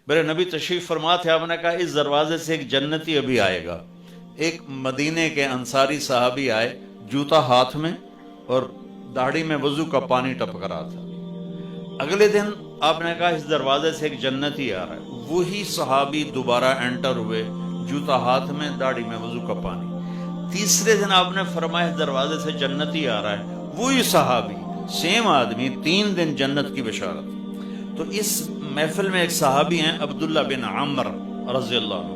میرے نبی تشریف فرما تھے، آپ نے کہا اس دروازے سے ایک جنتی ابھی آئے گا. ایک مدینے کے انصاری صحابی آئے، جوتا ہاتھ میں اور داڑھی میں وضو کا پانی ٹپک رہا تھا. اگلے دن آپ نے کہا اس دروازے سے ایک جنتی آ رہا ہے. وہی صحابی دوبارہ انٹر ہوئے، جوتا ہاتھ میں، داڑھی میں وضو کا پانی. تیسرے دن آپ نے فرمایا اس دروازے سے جنتی آ رہا ہے، وہی صحابی، سیم آدمی، 3 دن جنت کی بشارت. تو اس محفل میں ایک صحابی ہیں عبداللہ بن عمر رضی اللہ عنہ.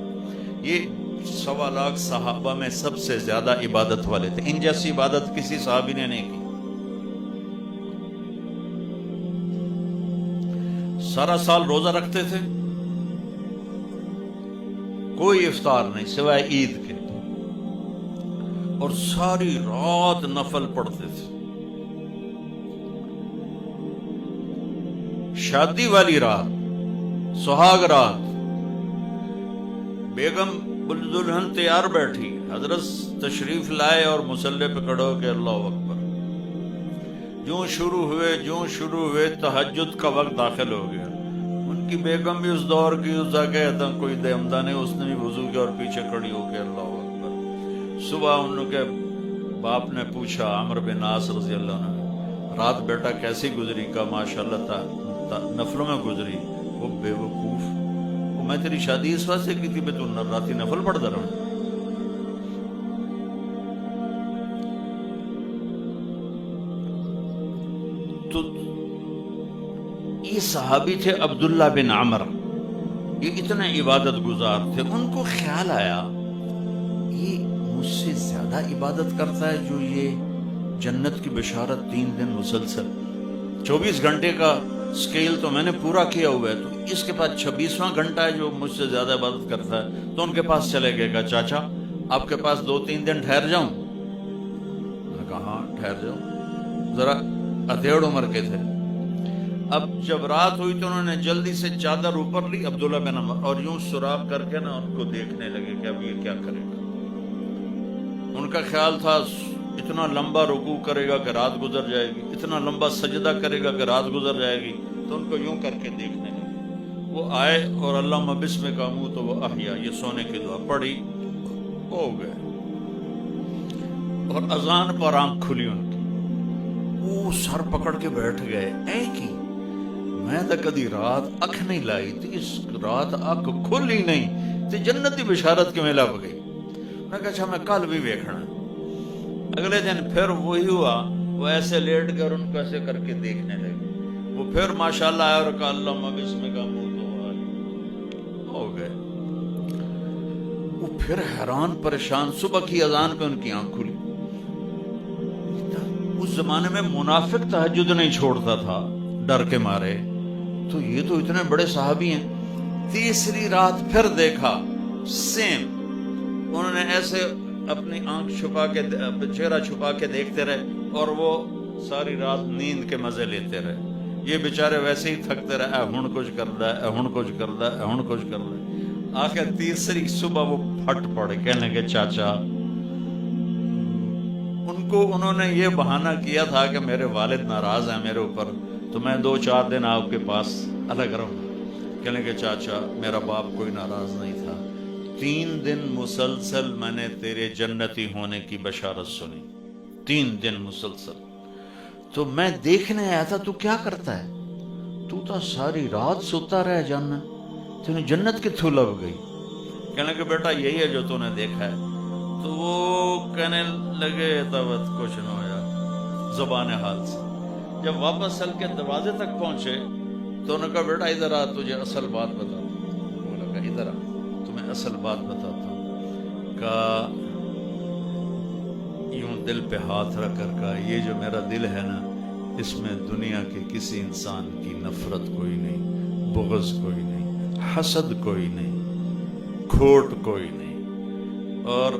یہ 1.25 لاکھ صحابہ میں سب سے زیادہ عبادت والے تھے. ان جیسی عبادت کسی صحابی نے نہیں کی. سارا سال روزہ رکھتے تھے، کوئی افطار نہیں سوائے عید کے، اور ساری رات نفل پڑھتے تھے. شادی والی رات، سہاگ رات، بیگم دلہن تیار بیٹھی، حضرت تشریف لائے اور مصلی پہ کھڑے ہو کے اللہ اکبر. جوں شروع ہوئے تہجد کا وقت داخل ہو گیا. ان کی بیگم بھی اس دور کی، اس جگہ تھا کوئی دمدہ نہیں، اس نے بھی وضو کیا اور پیچھے کھڑی ہو کے اللہ اکبر. صبح ان کے باپ نے پوچھا، عمرو بن عاص رضی اللہ عنہ، رات بیٹا کیسی گزری؟ کا ماشاءاللہ تھا نفلوں میں گزری. وہ بے وقوف، میں تیری شادی اس واسطے کی تھی، تو راتی نفل پڑھتا رہا. تو یہ صحابی تھے عبداللہ بن عمر، یہ اتنے عبادت گزار تھے. ان کو خیال آیا یہ مجھ سے زیادہ عبادت کرتا ہے جو یہ جنت کی بشارت 3 دن مسلسل، 24 گھنٹے کا سکیل تو میں نے پورا کیا ہوا ہے، تو اس کے پاس 26واں گھنٹہ ہے جو مجھ سے زیادہ عبادت کرتا ہے. تو ان کے پاس چلے گئے، کہا چاچا آپ کے پاس 2-3 دن ٹھہر جاؤں؟ میں نے کہا ہاں ٹھہر جاؤ. ذرا ادھیڑ عمر کے تھے. اب جب رات ہوئی تو انہوں نے جلدی سے چادر اوپر لی عبداللہ بن عمر، اور یوں سراب کر کے نا ان کو دیکھنے لگے کہ اب یہ کیا کرے گا. ان کا خیال تھا اتنا لمبا رکوع کرے گا کہ رات گزر جائے گی، اتنا لمبا سجدہ کرے گا کہ رات گزر جائے گی. تو ان کو یوں کر کے دیکھنے لگے. وہ آئے اور اللہم بسمک اموت و احیا، یہ سونے کی دعا پڑھی، ہو گئے. اور اذان پر آنکھ کھلی ان کی. وہ سر پکڑ کے بیٹھ گئے. اے کی میں تو کدی رات اکھ نہیں لائی تھی، اس رات اکھ کھل ہی نہیں تے جنتی بشارت کے میں لب گئی. میں کہا اچھا میں کل بھی دیکھنا. اگلے دن پھر وہی ہوا، وہ ایسے لیٹ کر ان کو ایسے کر کے دیکھنے لگے. وہ پھر ماشاءاللہ آیا اور کہا اللہم بسمک اموت و احیا، ہو گئے. وہ پھر حیران پریشان، صبح کی اذان پہ ان کی آنکھ کھلی. اس زمانے میں منافق تہجد نہیں چھوڑتا تھا ڈر کے مارے، تو یہ تو اتنے بڑے صحابی ہیں. تیسری رات پھر دیکھا سیم، انہوں نے ایسے اپنی آنکھ چھپا کے، چہرہ چھپا کے دیکھتے رہے، اور وہ ساری رات نیند کے مزے لیتے رہے. یہ بیچارے ویسے ہی تھکتے رہے، اے ہن کچھ کردا ہے، اے ہن کچھ کردا ہے، اے ہن کچھ کردا ہے. آخر تیسری صبح وہ پھٹ پڑے، کہنے لگے چاچا، ان کو انہوں نے یہ بہانہ کیا تھا کہ میرے والد ناراض ہیں میرے اوپر، تو میں 2-4 دن آپ کے پاس الگ رہوں. کہنے لگے چاچا میرا باپ کوئی ناراض نہیں تھا، 3 دن مسلسل میں نے تیرے جنتی ہونے کی بشارت سنی، 3 دن مسلسل. تو میں دیکھنے آیا تھا تو کیا کرتا ہے، تو تا ساری رات سوتا رہے جانا، تینے جنت کتھوں لب گئی. کہنے لگے بیٹا یہی ہے جو تو نے دیکھا ہے. تو وہ کہنے لگے تبت کچھ نہ ہویا زبان حال سے. جب واپس چل کے دروازے تک پہنچے تو انہوں نے کہا بیٹا ادھر آ، تجھے اصل بات بتاتا ہوں. وہ لگا ادھر آ تمہیں اصل بات بتاتا ہوں. کہا یوں دل پہ ہاتھ رکھ کر کہا یہ جو میرا دل ہے نا، اس میں دنیا کے کسی انسان کی نفرت کوئی نہیں، بغض کوئی نہیں، حسد کوئی نہیں، کھوٹ کوئی نہیں. اور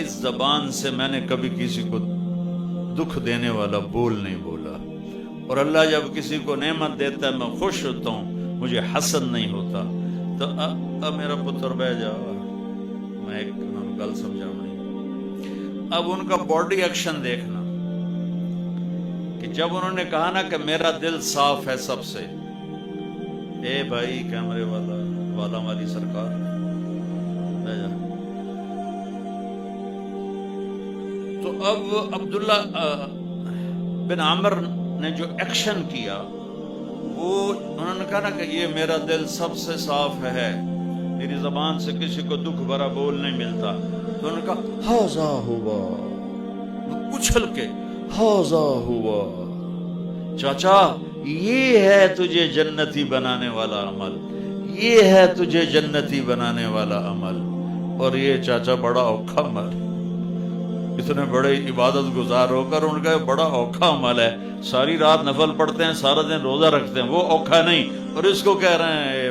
اس زبان سے میں نے کبھی کسی کو دکھ دینے والا بول نہیں بولا. اور اللہ جب کسی کو نعمت دیتا ہے میں خوش ہوتا ہوں، مجھے حسد نہیں ہوتا. تو اب میرا پتر بہ جا، میں ایک گل سمجھاؤں. اب ان کا باڈی ایکشن دیکھنا کہ جب انہوں نے کہا نا کہ میرا دل صاف ہے سب سے، اے بھائی کیمرے والا ہماری سرکار لے جا۔ تو اب عبداللہ بن عامر نے جو ایکشن کیا وہ انہوں نے کہا نا کہ یہ میرا دل سب سے صاف ہے، میری زبان سے کسی کو دکھ بھرا بول نہیں ملتا، تو انہوں نے کہا ہاذا ہوا، اچھل کے ہاذا ہوا، چاچا یہ ہے تجھے جنتی بنانے والا عمل، یہ ہے تجھے جنتی بنانے والا عمل۔ اور یہ چاچا بڑا اوکھا عمل، اتنے بڑے عبادت گزار ہو کر ان کا بڑا اوکھا عمل ہے، ساری رات نفل پڑھتے ہیں، سارا دن روزہ رکھتے ہیں، وہ اوکھا نہیں، اور اس کو کہہ رہے ہیں